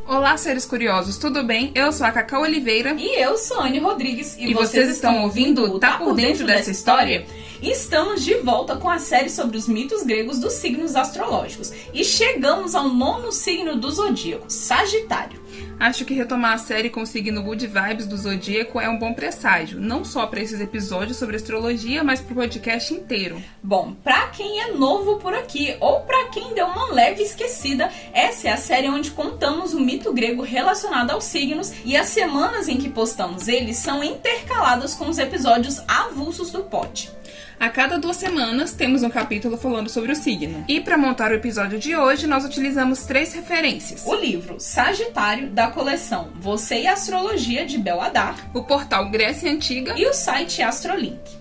Olá, seres curiosos, tudo bem? Eu sou a Cacau Oliveira. E eu sou a Anne Rodrigues. E vocês estão ouvindo o Tá Por Dentro dessa História? Estamos de volta com a série sobre os mitos gregos dos signos astrológicos. E chegamos ao 9º signo do zodíaco, Sagitário. Acho que retomar a série com o signo Good Vibes do Zodíaco é um bom presságio, não só para esses episódios sobre astrologia, mas para o podcast inteiro. Bom, para quem é novo por aqui, ou para quem deu uma leve esquecida, essa é a série onde contamos o mito grego relacionado aos signos e as semanas em que postamos eles são intercaladas com os episódios avulsos do pod. A cada 2 semanas temos um capítulo falando sobre o signo. E para montar o episódio de hoje, nós utilizamos 3 referências. O livro Sagitário, da coleção Você e a Astrologia, de Bel Hadar. O portal Grécia Antiga. E o site Astrolink.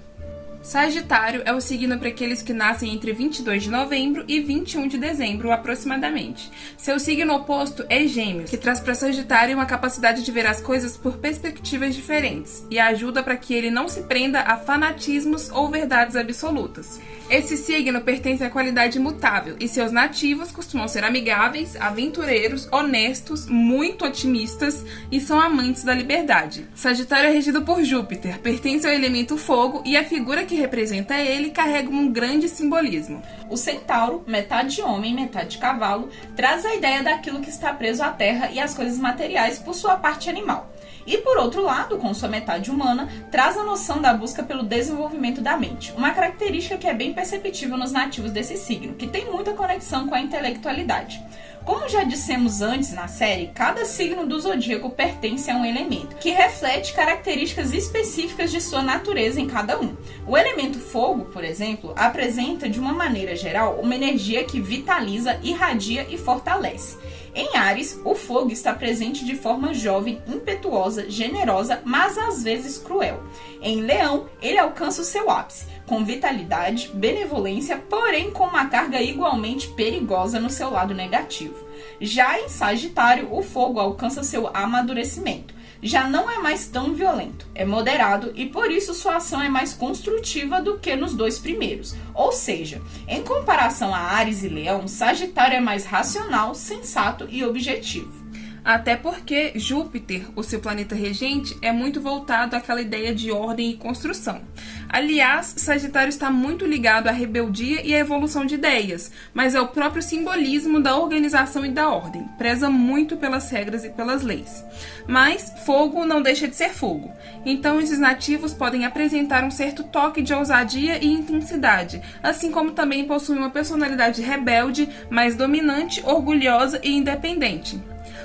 Sagitário é o signo para aqueles que nascem entre 22 de novembro e 21 de dezembro, aproximadamente. Seu signo oposto é Gêmeos, que traz para Sagitário uma capacidade de ver as coisas por perspectivas diferentes e ajuda para que ele não se prenda a fanatismos ou verdades absolutas. Esse signo pertence à qualidade imutável e seus nativos costumam ser amigáveis, aventureiros, honestos, muito otimistas e são amantes da liberdade. Sagitário é regido por Júpiter, pertence ao elemento fogo e a figura que representa ele carrega um grande simbolismo. O centauro, metade homem, metade cavalo, traz a ideia daquilo que está preso à terra e às coisas materiais por sua parte animal. E por outro lado, com sua metade humana, traz a noção da busca pelo desenvolvimento da mente, uma característica que é bem perceptível nos nativos desse signo, que tem muita conexão com a intelectualidade. Como já dissemos antes na série, cada signo do zodíaco pertence a um elemento, que reflete características específicas de sua natureza em cada um. O elemento fogo, por exemplo, apresenta de uma maneira geral uma energia que vitaliza, irradia e fortalece. Em Áries, o fogo está presente de forma jovem, impetuosa, generosa, mas às vezes cruel. Em Leão, ele alcança o seu ápice, com vitalidade, benevolência, porém com uma carga igualmente perigosa no seu lado negativo. Já em Sagitário, o fogo alcança seu amadurecimento. Já não é mais tão violento, é moderado e por isso sua ação é mais construtiva do que nos 2 primeiros. Ou seja, em comparação a Áries e Leão, Sagitário é mais racional, sensato e objetivo. Até porque Júpiter, o seu planeta regente, é muito voltado àquela ideia de ordem e construção. Aliás, Sagitário está muito ligado à rebeldia e à evolução de ideias, mas é o próprio simbolismo da organização e da ordem. Preza muito pelas regras e pelas leis. Mas fogo não deixa de ser fogo. Então esses nativos podem apresentar um certo toque de ousadia e intensidade, assim como também possuem uma personalidade rebelde, mais dominante, orgulhosa e independente.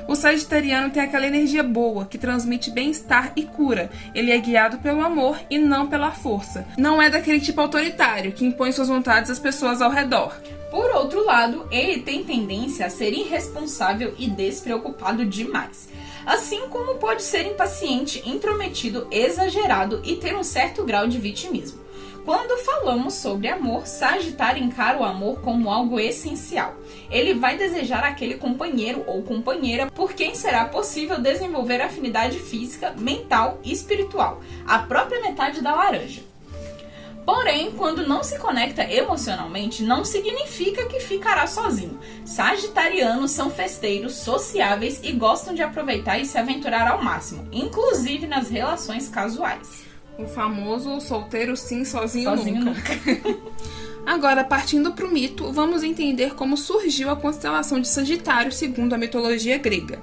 O sagitariano tem aquela energia boa, que transmite bem-estar e cura. Ele é guiado pelo amor e não pela força. Não é daquele tipo autoritário, que impõe suas vontades às pessoas ao redor. Por outro lado, ele tem tendência a ser irresponsável e despreocupado demais. Assim como pode ser impaciente, intrometido, exagerado e ter um certo grau de vitimismo. Quando falamos sobre amor, Sagitário encara o amor como algo essencial. Ele vai desejar aquele companheiro ou companheira por quem será possível desenvolver afinidade física, mental e espiritual, a própria metade da laranja. Porém, quando não se conecta emocionalmente, não significa que ficará sozinho. Sagitarianos são festeiros, sociáveis e gostam de aproveitar e se aventurar ao máximo, inclusive nas relações casuais. O famoso solteiro sim, sozinho nunca. Agora, partindo para o mito, vamos entender como surgiu a constelação de Sagitário segundo a mitologia grega.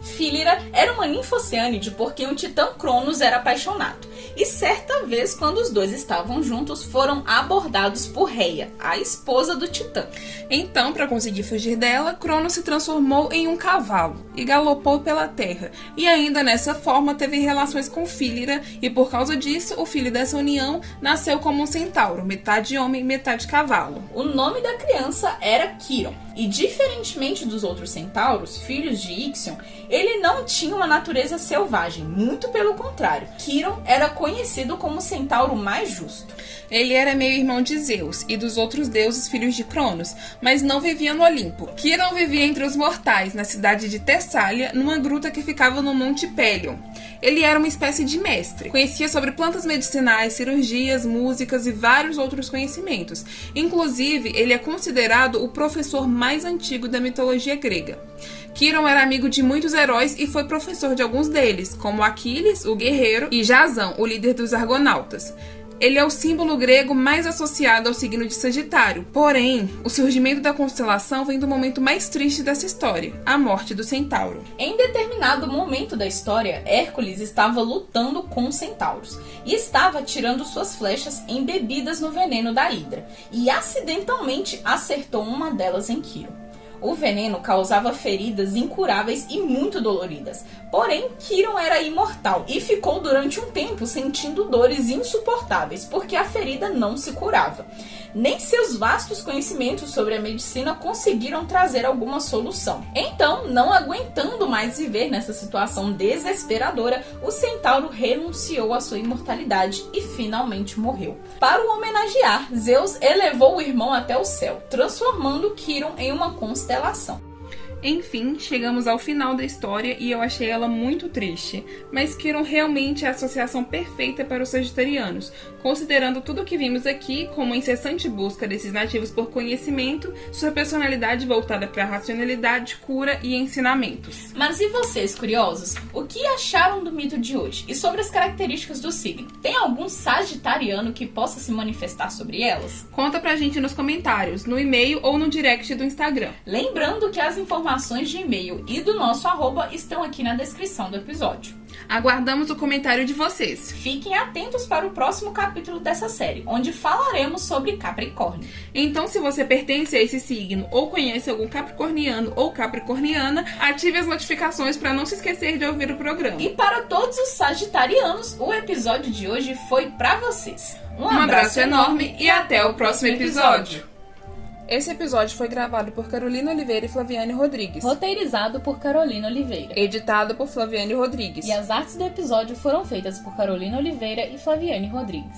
Fílira era uma ninfocêanide por quem o titã Cronos era apaixonado. E certa vez, quando os dois estavam juntos, foram abordados por Reia, a esposa do titã. Então, para conseguir fugir dela, Cronos se transformou em um cavalo e galopou pela terra. E ainda nessa forma teve relações com Fílira e por causa disso, o filho dessa união nasceu como um centauro, metade homem, metade cavalo. O nome da criança era Quiron. E diferentemente dos outros centauros, filhos de Ixion, ele não tinha uma natureza selvagem, muito pelo contrário. Quiron era conhecido como o centauro mais justo. Ele era meio-irmão de Zeus e dos outros deuses filhos de Cronos, mas não vivia no Olimpo. Quiron vivia entre os mortais, na cidade de Tessália, numa gruta que ficava no Monte Pelion. Ele era uma espécie de mestre. Conhecia sobre plantas medicinais, cirurgias, músicas e vários outros conhecimentos. Inclusive, ele é considerado o professor mais antigo da mitologia grega. Quiron era amigo de muitos heróis e foi professor de alguns deles, como Aquiles, o guerreiro, e Jasão, o líder dos argonautas. Ele é o símbolo grego mais associado ao signo de Sagitário. Porém, o surgimento da constelação vem do momento mais triste dessa história, a morte do Centauro. Em determinado momento da história, Hércules estava lutando com os centauros e estava atirando suas flechas embebidas no veneno da Hidra e acidentalmente acertou uma delas em Quiron. O veneno causava feridas incuráveis e muito doloridas. Porém, Quiron era imortal e ficou durante um tempo sentindo dores insuportáveis, porque a ferida não se curava. Nem seus vastos conhecimentos sobre a medicina conseguiram trazer alguma solução. Então, não aguentando mais viver nessa situação desesperadora, o centauro renunciou à sua imortalidade e finalmente morreu. Para o homenagear, Zeus elevou o irmão até o céu, transformando Quiron em uma constelação. Enfim, chegamos ao final da história e eu achei ela muito triste, mas Quiron realmente é a associação perfeita para os sagitarianos, considerando tudo o que vimos aqui como a incessante busca desses nativos por conhecimento, sua personalidade voltada para a racionalidade, cura e ensinamentos. Mas e vocês, curiosos? O que acharam do mito de hoje? E sobre as características do signo? Tem algum sagitariano que possa se manifestar sobre elas? Conta pra gente nos comentários, no e-mail ou no direct do Instagram. Lembrando que as informações de e-mail e do nosso @ estão aqui na descrição do episódio. Aguardamos o comentário de vocês. Fiquem atentos para o próximo capítulo dessa série, onde falaremos sobre Capricórnio. Então, se você pertence a esse signo ou conhece algum capricorniano ou capricorniana, ative as notificações para não se esquecer de ouvir o programa. E para todos os sagitarianos, o episódio de hoje foi para vocês. Um abraço enorme e até o próximo episódio. Esse episódio foi gravado por Carolina Oliveira e Flaviane Rodrigues. Roteirizado por Carolina Oliveira. Editado por Flaviane Rodrigues. E as artes do episódio foram feitas por Carolina Oliveira e Flaviane Rodrigues.